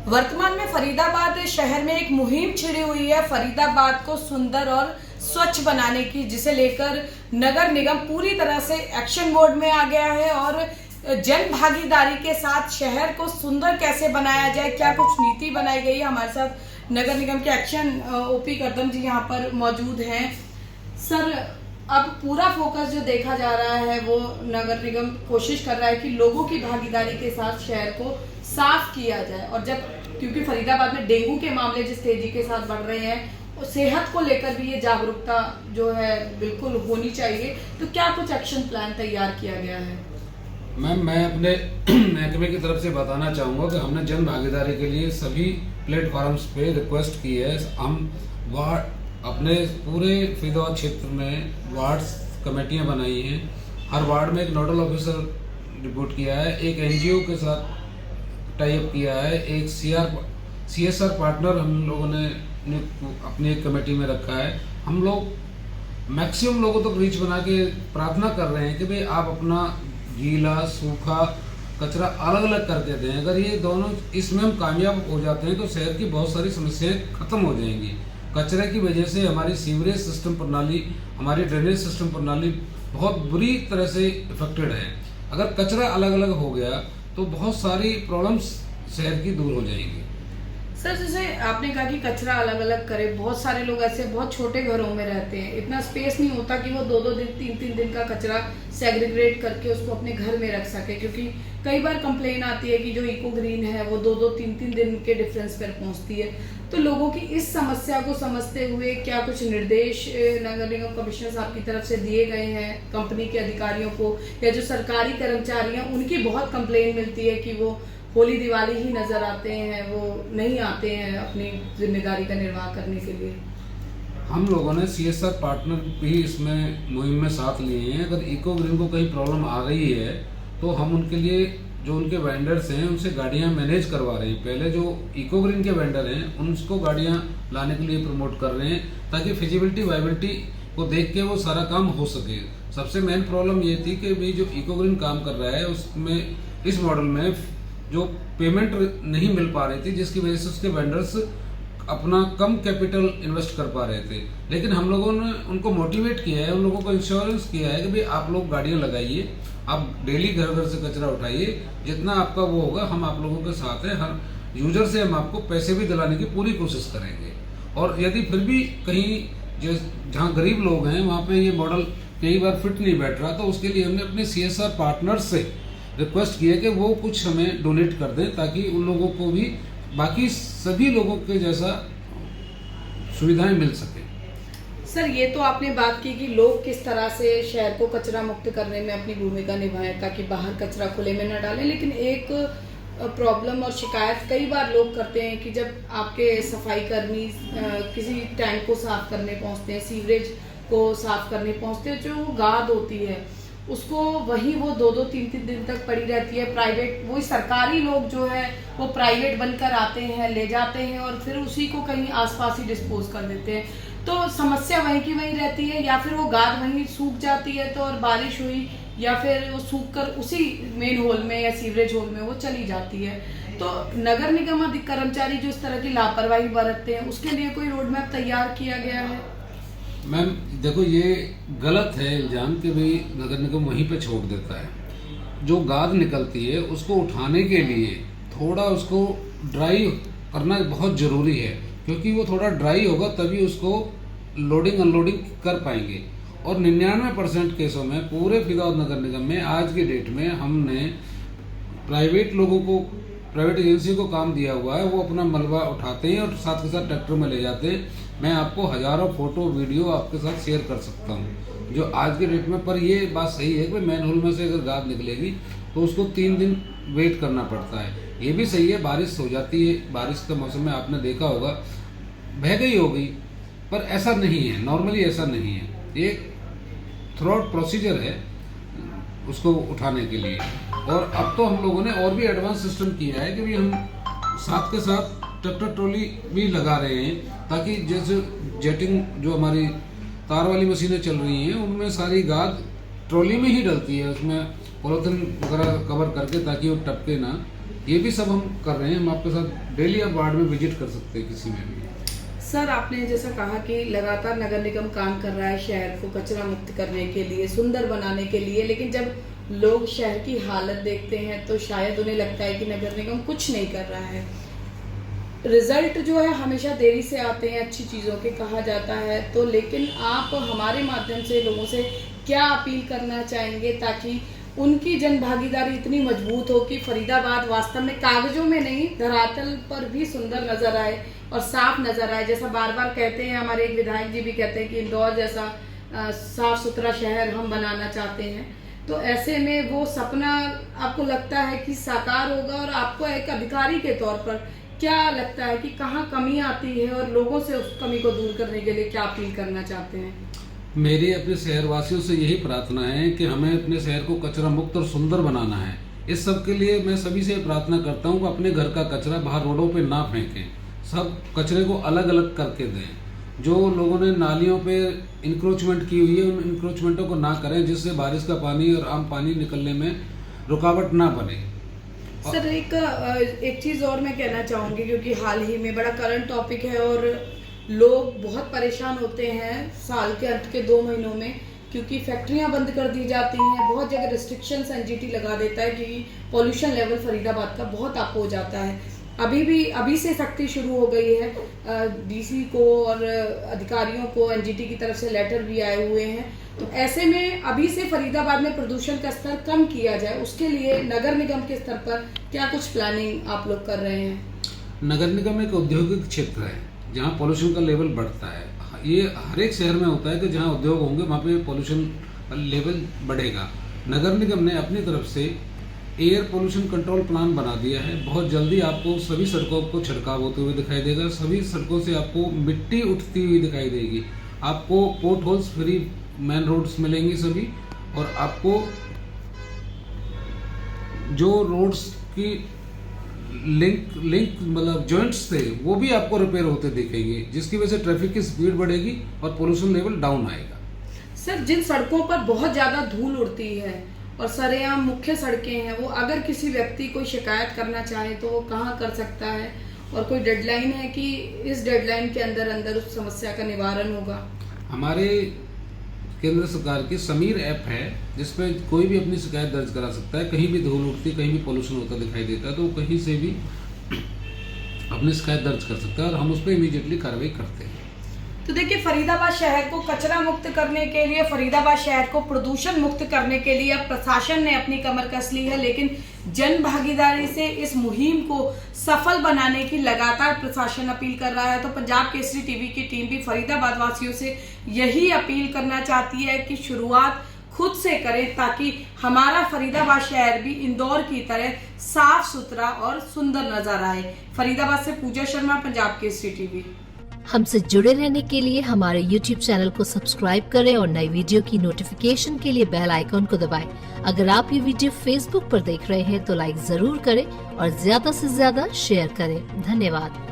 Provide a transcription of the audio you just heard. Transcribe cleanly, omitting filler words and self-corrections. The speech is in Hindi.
वर्तमान में फरीदाबाद शहर में एक मुहिम छिड़ी हुई है फरीदाबाद को सुंदर और स्वच्छ बनाने की, जिसे लेकर नगर निगम पूरी तरह से एक्शन मोड में आ गया है और जन भागीदारी के साथ शहर को सुंदर कैसे बनाया जाए, क्या कुछ नीति बनाई गई है। हमारे साथ नगर निगम के एक्शन ओपी करदम जी यहाँ पर मौजूद हैं। सर, अब पूरा फोकस जो देखा जा रहा है वो नगर निगम कोशिश कर रहा है कि लोगों की भागीदारी के साथ शहर को साफ किया जाए, और जब क्योंकि फरीदाबाद में डेंगू के मामले जिस तेजी के साथ बढ़ रहे हैं, सेहत को लेकर भी ये जागरूकता जो है बिल्कुल होनी चाहिए। तो क्या कुछ एक्शन प्लान तैयार किया गया है? मैम, मैं अपने महकमे की तरफ से बताना चाहूँगा कि हमने जन भागीदारी के लिए सभी प्लेटफॉर्म्स पे रिक्वेस्ट की है। हम वार्ड अपने पूरे फरीदाबाद क्षेत्र में वार्ड्स कमेटियाँ बनाई हैं। हर वार्ड में एक नोडल ऑफिसर रिपोर्ट किया है, एक एनजीओ के साथ टाई अप किया है, एक CSR पार्टनर हम लोगों ने अपनी एक कमेटी में रखा है। हम लोग मैक्सिमम लोगों तक रीच बना के प्रार्थना कर रहे हैं कि भाई आप अपना गीला सूखा कचरा अलग अलग करके दें। अगर ये दोनों इसमें हम कामयाब हो जाते हैं तो शहर की बहुत सारी समस्याएं खत्म हो जाएंगी। कचरे की वजह से हमारी सीवरेज सिस्टम प्रणाली, हमारी ड्रेनेज सिस्टम प्रणाली बहुत बुरी तरह से इफेक्टेड है। अगर कचरा अलग अलग हो गया तो बहुत सारी प्रॉब्लम्स शहर की दूर हो जाएंगी। सर, जैसे आपने कहा कि कचरा अलग अलग करे, बहुत सारे लोग ऐसे बहुत छोटे घरों में रहते हैं, इतना स्पेस नहीं होता कि वो 2-2 दिन 3-3 दिन का कचरा सेग्रीगेट करके उसको अपने घर में रख सके। क्योंकि कई बार कंप्लेन आती है कि जो इको ग्रीन है वो 2-2 3-3 दिन के डिफरेंस पर पहुंचती है। तो लोगों की इस समस्या को समझते हुए क्या कुछ निर्देश नगर निगम कमिश्नर साहब की तरफ से दिए गए हैं कंपनी के अधिकारियों को, या जो सरकारी कर्मचारी हैं उनकी बहुत कंप्लेन मिलती है कि वो होली दिवाली ही नजर आते हैं, वो नहीं आते हैं अपनी जिम्मेदारी का निर्वाह करने के लिए? हम लोगों ने CSR पार्टनर भी इसमें मुहिम में साथ लिए हैं। अगर इको ग्रीन को कहीं प्रॉब्लम आ रही है तो हम उनके लिए जो उनके वेंडर्स हैं उनसे गाड़ियां मैनेज करवा रहे हैं। पहले जो इको ग्रीन के वेंडर हैं उनको गाड़ियां लाने के लिए प्रमोट कर रहे हैं ताकि फिजिबिलिटी वाइबिलिटी को देख के वो सारा काम हो सके। सबसे मेन प्रॉब्लम ये थी कि भाई जो इको ग्रीन काम कर रहा है उसमें इस मॉडल में जो पेमेंट नहीं मिल पा रही थी, जिसकी वजह से उसके वेंडर्स अपना कम कैपिटल इन्वेस्ट कर पा रहे थे। लेकिन हम लोगों ने उनको मोटिवेट किया है, उन लोगों को इंश्योरेंस किया है कि भाई आप लोग गाड़ियां लगाइए, आप डेली घर घर से कचरा उठाइए, जितना आपका वो होगा हम आप लोगों के साथ हैं। हर यूजर से हम आपको पैसे भी दिलाने की पूरी कोशिश करेंगे। और यदि फिर भी कहीं जहाँ गरीब लोग हैं वहाँ पे ये मॉडल कई बार फिट नहीं बैठ रहा, तो उसके लिए हमने अपने CSR पार्टनर्स से रिक्वेस्ट की है कि वो कुछ हमें डोनेट कर दें ताकि उन लोगों को भी बाकी सभी लोगों के जैसा सुविधाएं मिल सके। सर, ये तो आपने बात की कि लोग किस तरह से शहर को कचरा मुक्त करने में अपनी भूमिका निभाएं ताकि बाहर कचरा खुले में न डालें। लेकिन एक प्रॉब्लम और शिकायत कई बार लोग करते हैं कि जब आपके सफाई कर्मी किसी टैंक को साफ करने पहुंचते हैं, सीवरेज को साफ करने पहुंचते हैं, जो गाद होती है उसको वही वो 2-2 3-3 दिन तक पड़ी रहती है। प्राइवेट वही सरकारी लोग जो है वो प्राइवेट बनकर आते हैं, ले जाते हैं और फिर उसी को कहीं आसपास ही डिस्पोज कर देते हैं। तो समस्या वहीं की वहीं रहती है, या फिर वो गाद वहीं सूख जाती है तो और बारिश हुई या फिर वो सूख कर उसी मेन होल में या सीवरेज होल में वो चली जाती है। तो नगर निगम कर्मचारी जो इस तरह की लापरवाही बरतते हैं उसके लिए कोई रोड मैप तैयार किया गया है? मैम देखो, ये गलत है इल्ज़ाम कि भाई नगर निगम वहीं पे छोड़ देता है। जो गाद निकलती है उसको उठाने के लिए थोड़ा उसको ड्राई करना बहुत ज़रूरी है, क्योंकि वो थोड़ा ड्राई होगा तभी उसको लोडिंग अनलोडिंग कर पाएंगे। और 99% केसों में पूरे फरीदाबाद नगर निगम में आज की डेट में हमने प्राइवेट लोगों को, प्राइवेट एजेंसी को काम दिया हुआ है, वो अपना मलबा उठाते हैं और साथ के साथ ट्रैक्टर में ले जाते हैं। मैं आपको हजारों फोटो वीडियो आपके साथ शेयर कर सकता हूँ जो आज के डेट में। पर ये बात सही है कि मैन होल में से अगर गाद निकलेगी तो उसको 3 दिन वेट करना पड़ता है। ये भी सही है, बारिश हो जाती है, बारिश के मौसम में आपने देखा होगा बह गई होगी, पर ऐसा नहीं है, नॉर्मली ऐसा नहीं है। एक थ्रोट प्रोसीजर है उसको उठाने के लिए। और अब तो हम लोगों ने और भी एडवांस सिस्टम किया है कि भी हम साथ के साथ ट्रैक्टर ट्रॉली भी लगा रहे हैं ताकि जैसे जेटिंग जो हमारी तार वाली मशीनें चल रही हैं उनमें सारी गाद ट्रॉली में ही डलती है, उसमें पॉलीथिन वगैरह कवर करके ताकि वो टपके ना। ये भी सब हम कर रहे हैं। हम आपके साथ डेली आप वार्ड में विजिट कर सकते हैं किसी में भी। सर, आपने जैसा कहा कि लगातार नगर निगम काम कर रहा है शहर को कचरा मुक्त करने के लिए, सुंदर बनाने के लिए, लेकिन जब लोग शहर की हालत देखते हैं तो शायद उन्हें लगता है कि नगर निगम कुछ नहीं कर रहा है। रिजल्ट जो है हमेशा देरी से आते हैं अच्छी चीज़ों के, कहा जाता है। तो लेकिन आप हमारे माध्यम से लोगों से क्या अपील करना चाहेंगे ताकि उनकी जन भागीदारी इतनी मजबूत हो कि फरीदाबाद वास्तव में कागजों में नहीं, धरातल पर भी सुंदर नजर आए और साफ नजर आए। जैसा बार बार कहते हैं, हमारे एक विधायक जी भी कहते हैं कि इंदौर जैसा साफ सुथरा शहर हम बनाना चाहते हैं। तो ऐसे में वो सपना आपको लगता है कि साकार होगा, और आपको एक अधिकारी के तौर पर क्या लगता है कि कहाँ कमी आती है और लोगों से उस कमी को दूर करने के लिए क्या अपील करना चाहते हैं? मेरी अपने शहरवासियों से यही प्रार्थना है कि हमें अपने शहर को कचरा मुक्त और सुंदर बनाना है। इस सब के लिए मैं सभी से प्रार्थना करता हूँ कि अपने घर का कचरा बाहर रोडों पे ना फेंकें, सब कचरे को अलग अलग करके दें। जो लोगों ने नालियों पे इंक्रोचमेंट की हुई है उन इंक्रोचमेंटों को ना करें, जिससे बारिश का पानी और आम पानी निकलने में रुकावट ना बने। सर, एक चीज़ और मैं कहना चाहूँगी, क्योंकि हाल ही में बड़ा करंट टॉपिक है और लोग बहुत परेशान होते हैं साल के अंत के 2 महीनों में, क्योंकि फैक्ट्रियां बंद कर दी जाती हैं। बहुत जगह रिस्ट्रिक्शंस एनजीटी लगा देता है कि पॉल्यूशन लेवल फरीदाबाद का बहुत अप हो जाता है। अभी से सख्ती शुरू हो गई है। डीसी को और अधिकारियों को एनजीटी की तरफ से लेटर भी आए हुए हैं। तो ऐसे में अभी से फरीदाबाद में प्रदूषण का स्तर कम किया जाए, उसके लिए नगर निगम के स्तर पर क्या कुछ प्लानिंग आप लोग कर रहे हैं? नगर निगम एक औद्योगिक क्षेत्र है जहाँ पोल्यूशन का लेवल बढ़ता है। ये हर एक शहर में होता है कि जहाँ उद्योग होंगे वहाँ पे पोल्यूशन का लेवल बढ़ेगा। नगर निगम ने अपनी तरफ से एयर पोल्यूशन कंट्रोल प्लान बना दिया है। बहुत जल्दी आपको सभी सड़कों को छिड़काव होते हुए दिखाई देगा। सभी सड़कों से आपको मिट्टी उठती हुई दिखाई देगी। आपको pothole free main roads मिलेंगी सभी, और आपको जो रोड्स की लिंक मतलब जॉइंट्स थे वो भी आपको रिपेयर होते दिखेंगे, जिसकी वजह से ट्रैफिक की स्पीड बढ़ेगी और पोल्यूशन लेवल डाउन आएगा। सर, जिन सड़कों पर बहुत ज्यादा धूल उड़ती है और सरेआम मुख्य सड़कें हैं, वो अगर किसी व्यक्ति कोई शिकायत करना चाहे तो वो कहाँ कर सकता है, और कोई डेडलाइन है कि इस डेडलाइन के अंदर अंदर उस समस्या का निवारण होगा? हमारे केंद्र सरकार की समीर ऐप है, जिसपे कोई भी अपनी शिकायत दर्ज करा सकता है। कहीं भी धूल उठती, कहीं भी पोल्यूशन होता दिखाई देता है तो वो कहीं से भी अपनी शिकायत दर्ज कर सकता है और हम उस पर इमीडिएटली कार्रवाई करते हैं। तो देखिए, फरीदाबाद शहर को कचरा मुक्त करने के लिए, फरीदाबाद शहर को प्रदूषण मुक्त करने के लिए अब प्रशासन ने अपनी कमर कस ली है, लेकिन जन भागीदारी से इस मुहिम को सफल बनाने की लगातार प्रशासन अपील कर रहा है। तो पंजाब केसरी टीवी की टीम भी फरीदाबाद वासियों से यही अपील करना चाहती है कि शुरुआत खुद से करें, ताकि हमारा फरीदाबाद शहर भी इंदौर की तरह साफ सुथरा और सुंदर नजर आए। फरीदाबाद से पूजा शर्मा, पंजाब केसरी टीवी। हमसे जुड़े रहने के लिए हमारे YouTube चैनल को सब्सक्राइब करें और नई वीडियो की नोटिफिकेशन के लिए बेल आइकॉन को दबाएं। अगर आप ये वीडियो Facebook पर देख रहे हैं तो लाइक जरूर करें और ज्यादा से ज्यादा शेयर करें। धन्यवाद।